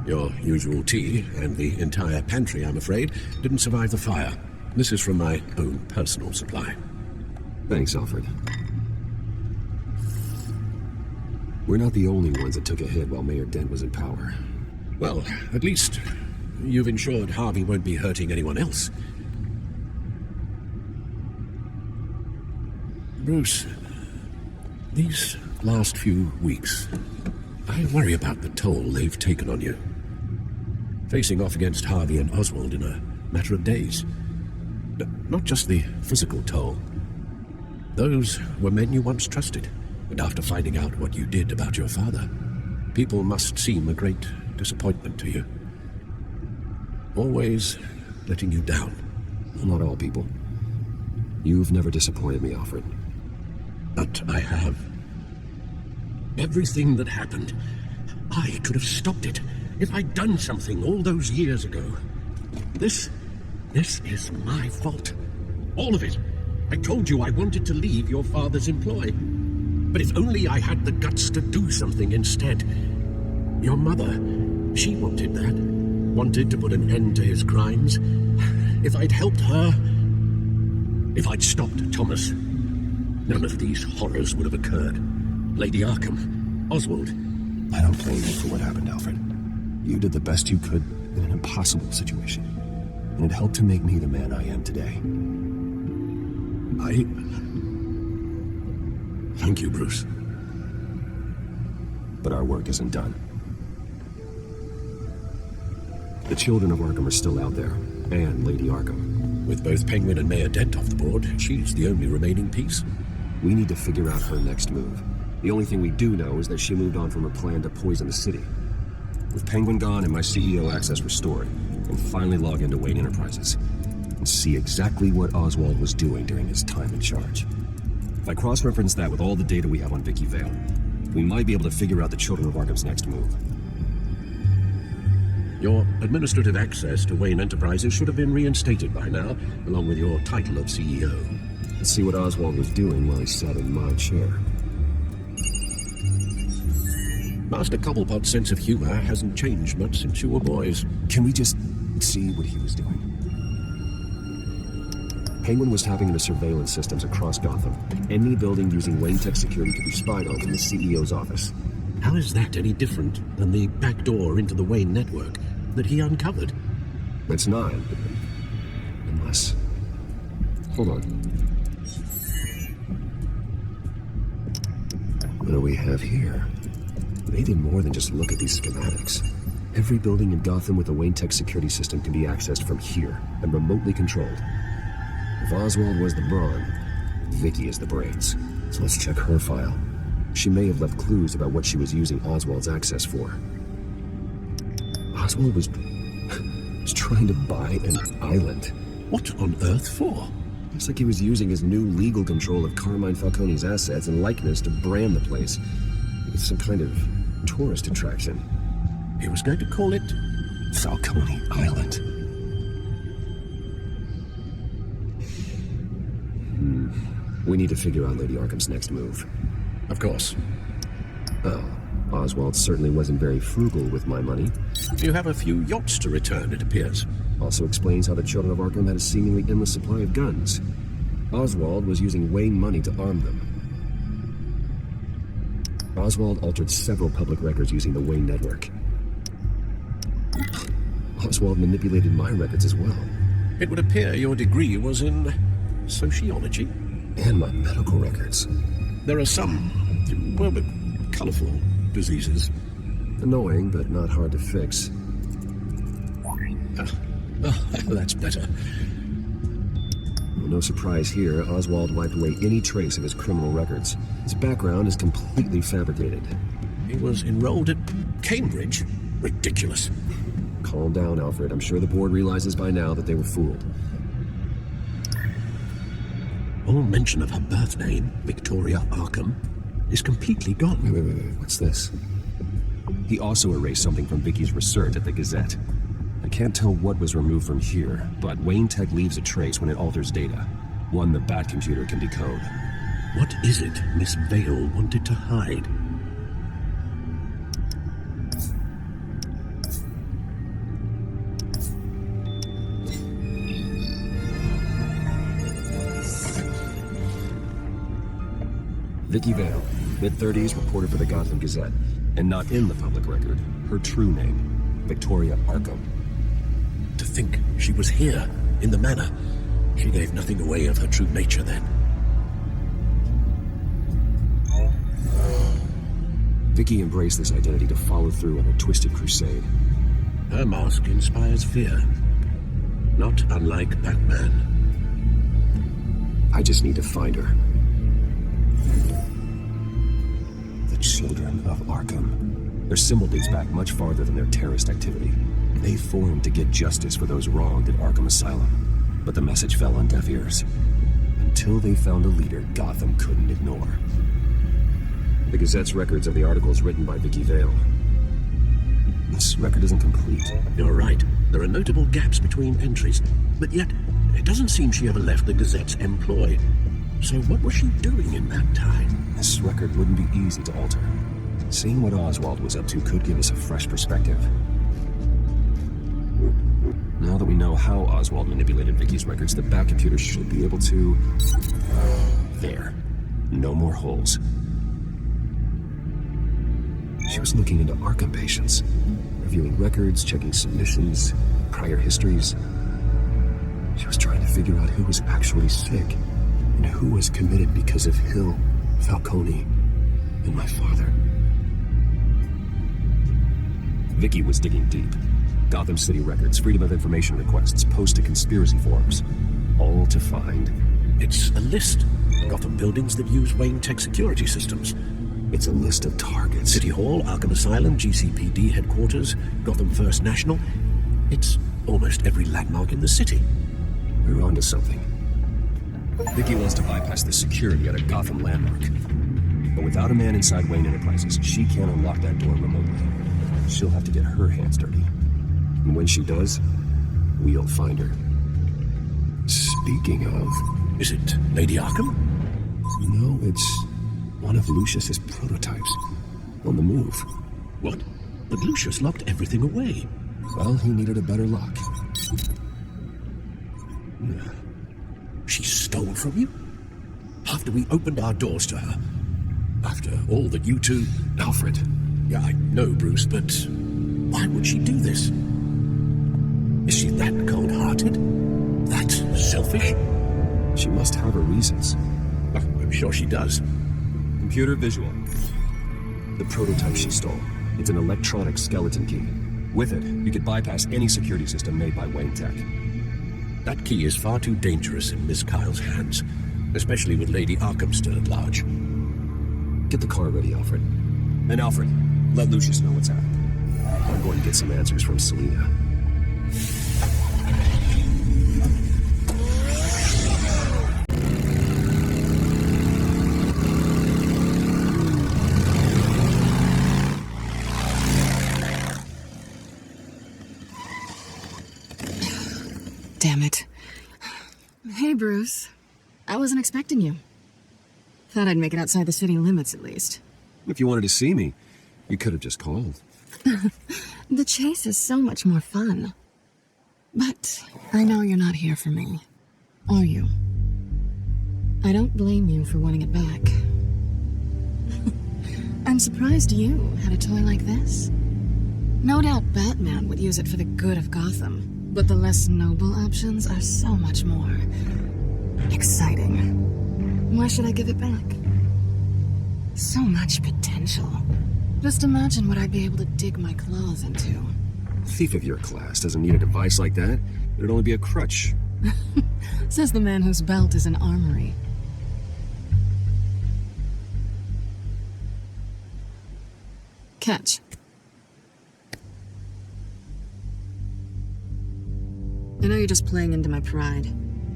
Your usual tea and the entire pantry, I'm afraid, didn't survive the fire. This is from my own personal supply. Thanks, Alfred. We're not the only ones that took a hit while Mayor Dent was in power. Well, at least you've ensured Harvey won't be hurting anyone else. Bruce, these last few weeks, I worry about the toll they've taken on you. Facing off against Harvey and Oswald in a matter of days. Not just the physical toll. Those were men you once trusted, and after finding out what you did about your father, people must seem a great disappointment to you. Always letting you down. Not all people. You've never disappointed me, Alfred. But I have. Everything that happened, I could have stopped it if I'd done something all those years ago. This is my fault. All of it. I told you I wanted to leave your father's employ. But if only I had the guts to do something instead. Your mother, she wanted that. Wanted to put an end to his crimes. If I'd helped her, if I'd stopped Thomas, none of these horrors would have occurred. Lady Arkham, Oswald. I don't blame you for what happened, Alfred. You did the best you could in an impossible situation. And it helped to make me the man I am today. Thank you, Bruce. But our work isn't done. The children of Arkham are still out there, and Lady Arkham. With both Penguin and Mayor Dent off the board, she's the only remaining piece. We need to figure out her next move. The only thing we do know is that she moved on from her plan to poison the city. With Penguin gone and my CEO access restored, and finally log into Wayne Enterprises and see exactly what Oswald was doing during his time in charge. If I cross-reference that with all the data we have on Vicky Vale, we might be able to figure out the Children of Arkham's next move. Your administrative access to Wayne Enterprises should have been reinstated by now, along with your title of CEO. Let's see what Oswald was doing while he sat in my chair. Master Cobblepot's sense of humor hasn't changed much since you were boys. Can we just see what he was doing? Penguin was tapping into surveillance systems across Gotham. Any building using Wayne Tech security could be spied on from the CEO's office. How is that any different than the back door into the Wayne network that he uncovered? It's not. Unless... Hold on. What do we have here? They did more than just look at these schematics. Every building in Gotham with a Wayne Tech security system can be accessed from here and remotely controlled. If Oswald was the brawn, Vicky is the brains. So let's check her file. She may have left clues about what she was using Oswald's access for. Oswald was trying to buy an island. What on earth for? Looks like he was using his new legal control of Carmine Falcone's assets and likeness to brand the place with some kind of tourist attraction. He was going to call it Falcone Island. We need to figure out Lady Arkham's next move. Of course. Well, Oswald certainly wasn't very frugal with my money. You have a few yachts to return, it appears. Also explains how the Children of Arkham had a seemingly endless supply of guns. Oswald was using Wayne money to arm them. Oswald altered several public records using the Wayne network. Oswald manipulated my records as well. It would appear your degree was in sociology. And my medical records. There are some, well, but colorful diseases. Annoying, but not hard to fix. That's better. Well, no surprise here, Oswald wiped away any trace of his criminal records. His background is completely fabricated. He was enrolled at Cambridge? Ridiculous. Calm down, Alfred. I'm sure the board realizes by now that they were fooled. All mention of her birth name, Victoria Arkham, is completely gone. Wait. What's this? He also erased something from Vicky's research at the Gazette. I can't tell what was removed from here, but Wayne Tech leaves a trace when it alters data. One the Bat computer can decode. What is it Miss Vale wanted to hide? Vicky Vale, mid-30s, reporter for the Gotham Gazette. And not in the public record, her true name, Victoria Arkham. To think she was here, in the manor. She gave nothing away of her true nature then. Vicky embraced this identity to follow through on her twisted crusade. Her mask inspires fear. Not unlike Batman. I just need to find her. The Children of Arkham. Their symbol dates back much farther than their terrorist activity. They formed to get justice for those wronged at Arkham Asylum. But the message fell on deaf ears. Until they found a leader Gotham couldn't ignore. The Gazette's records of the articles written by Vicky Vale. This record isn't complete. You're right. There are notable gaps between entries. But yet, it doesn't seem she ever left the Gazette's employ. So what was she doing in that time? This record wouldn't be easy to alter. Seeing what Oswald was up to could give us a fresh perspective. Now that we know how Oswald manipulated Vicky's records, the Bat computer should be able to... There. No more holes. She was looking into Arkham patients, reviewing records, checking submissions, prior histories. She was trying to figure out who was actually sick, and who was committed because of Hill, Falcone, and my father. Vicky was digging deep. Gotham City records, Freedom of Information requests, posted conspiracy forums. All to find... It's a list. Gotham buildings that use Wayne Tech security systems. It's a list of targets. City Hall, Arkham Asylum, GCPD headquarters, Gotham First National. It's almost every landmark in the city. We're onto something. Vicky wants to bypass the security at a Gotham landmark. But without a man inside Wayne Enterprises, she can't unlock that door remotely. She'll have to get her hands dirty. And when she does, we'll find her. Speaking of... Is it Lady Arkham? No, it's one of Lucius's prototypes. On the move. What? But Lucius locked everything away. Well, he needed a better lock. She stole from you? After we opened our doors to her? After all that you two... Alfred. Yeah, I know, Bruce, but why would she do this? Is she that cold-hearted? That selfish? She must have her reasons. Oh, I'm sure she does. Computer visual. The prototype she stole. It's an electronic skeleton key. With it, you could bypass any security system made by Wayne Tech. That key is far too dangerous in Miss Kyle's hands, especially with Lady Arkham still at large. Get the car ready, Alfred. And Alfred, let Lucius know what's happening. I'm going to get some answers from Selina. Damn it. Hey, Bruce. I wasn't expecting you. Thought I'd make it outside the city limits, at least. If you wanted to see me, you could have just called. The chase is so much more fun. But I know you're not here for me. Are you? I don't blame you for wanting it back. I'm surprised you had a toy like this. No doubt Batman would use it for the good of Gotham. But the less noble options are so much more exciting. Why should I give it back? So much potential. Just imagine what I'd be able to dig my claws into. A thief of your class doesn't need a device like that. It'd only be a crutch. Says the man whose belt is an armory. Catch. I know you're just playing into my pride.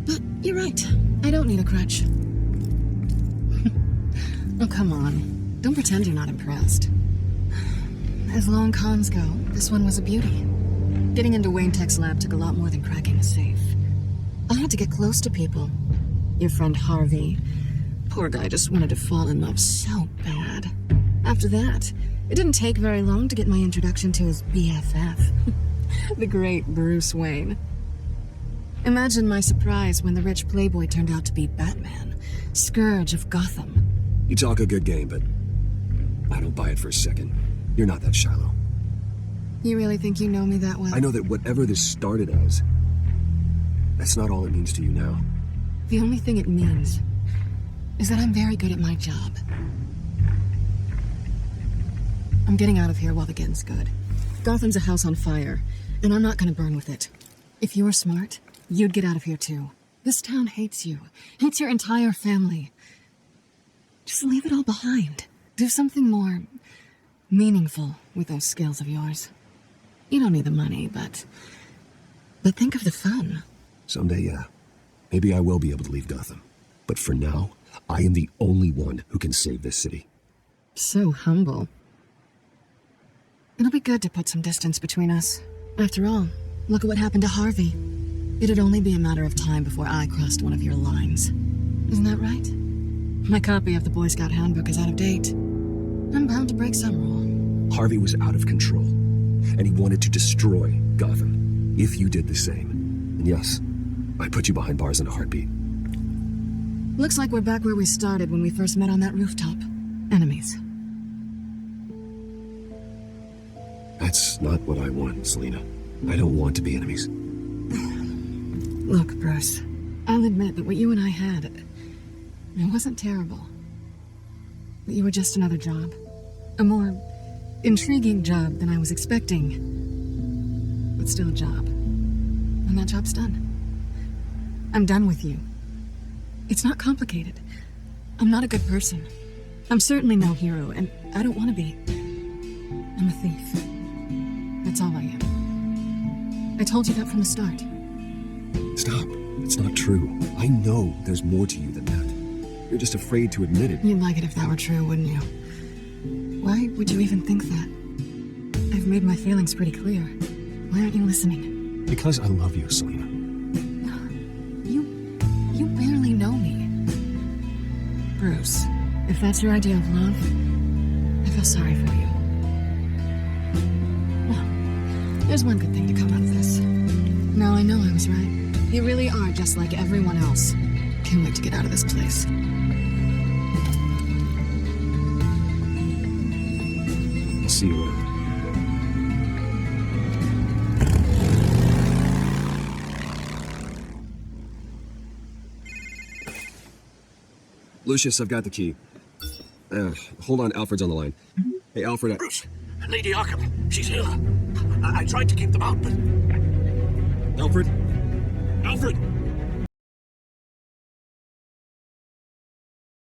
But you're right. I don't need a crutch. Oh, come on. Don't pretend you're not impressed. As long cons go, this one was a beauty. Getting into Wayne Tech's lab took a lot more than cracking a safe. I had to get close to people. Your friend Harvey. Poor guy just wanted to fall in love so bad. After that, it didn't take very long to get my introduction to his BFF. The great Bruce Wayne. Imagine my surprise when the rich playboy turned out to be Batman, scourge of Gotham. You talk a good game, but I don't buy it for a second. You're not that shallow. You really think you know me that well? I know that whatever this started as, that's not all it means to you now. The only thing it means is that I'm very good at my job. I'm getting out of here while the getting's good. Gotham's a house on fire, and I'm not gonna burn with it. If you were smart, you'd get out of here too. This town hates you, hates your entire family. Just leave it all behind. Do something more meaningful with those skills of yours. You don't need the money, but think of the fun. Someday, yeah. Maybe I will be able to leave Gotham. But for now, I am the only one who can save this city. So humble. It'll be good to put some distance between us. After all, look at what happened to Harvey. It'd only be a matter of time before I crossed one of your lines. Isn't that right? My copy of the Boy Scout Handbook is out of date. I'm bound to break some rule. Harvey was out of control, and he wanted to destroy Gotham, if you did the same. And yes, I put you behind bars in a heartbeat. Looks like we're back where we started when we first met on that rooftop. Enemies. That's not what I want, Selina. I don't want to be enemies. Look, Bruce, I'll admit that what you and I had, it wasn't terrible. But you were just another job. A more intriguing job than I was expecting. But still a job. And that job's done. I'm done with you. It's not complicated. I'm not a good person. I'm certainly no hero, and I don't want to be. I'm a thief. That's all I am. I told you that from the start. Stop. It's not true. I know there's more to you than that. You're just afraid to admit it. You'd like it if that were true, wouldn't you? Why would you even think that? I've made my feelings pretty clear. Why aren't you listening? Because I love you, Selina. You barely know me. Bruce, if that's your idea of love, I feel sorry for you. Well, there's one good thing to come out of this. Now I know I was right. You really are just like everyone else. Can't wait to get out of this place. I'll see you around. Lucius, I've got the key. Hold on, Alfred's on the line. Hey, Alfred, Bruce, Lady Arkham, she's here. I tried to keep them out, but... Alfred? Alfred!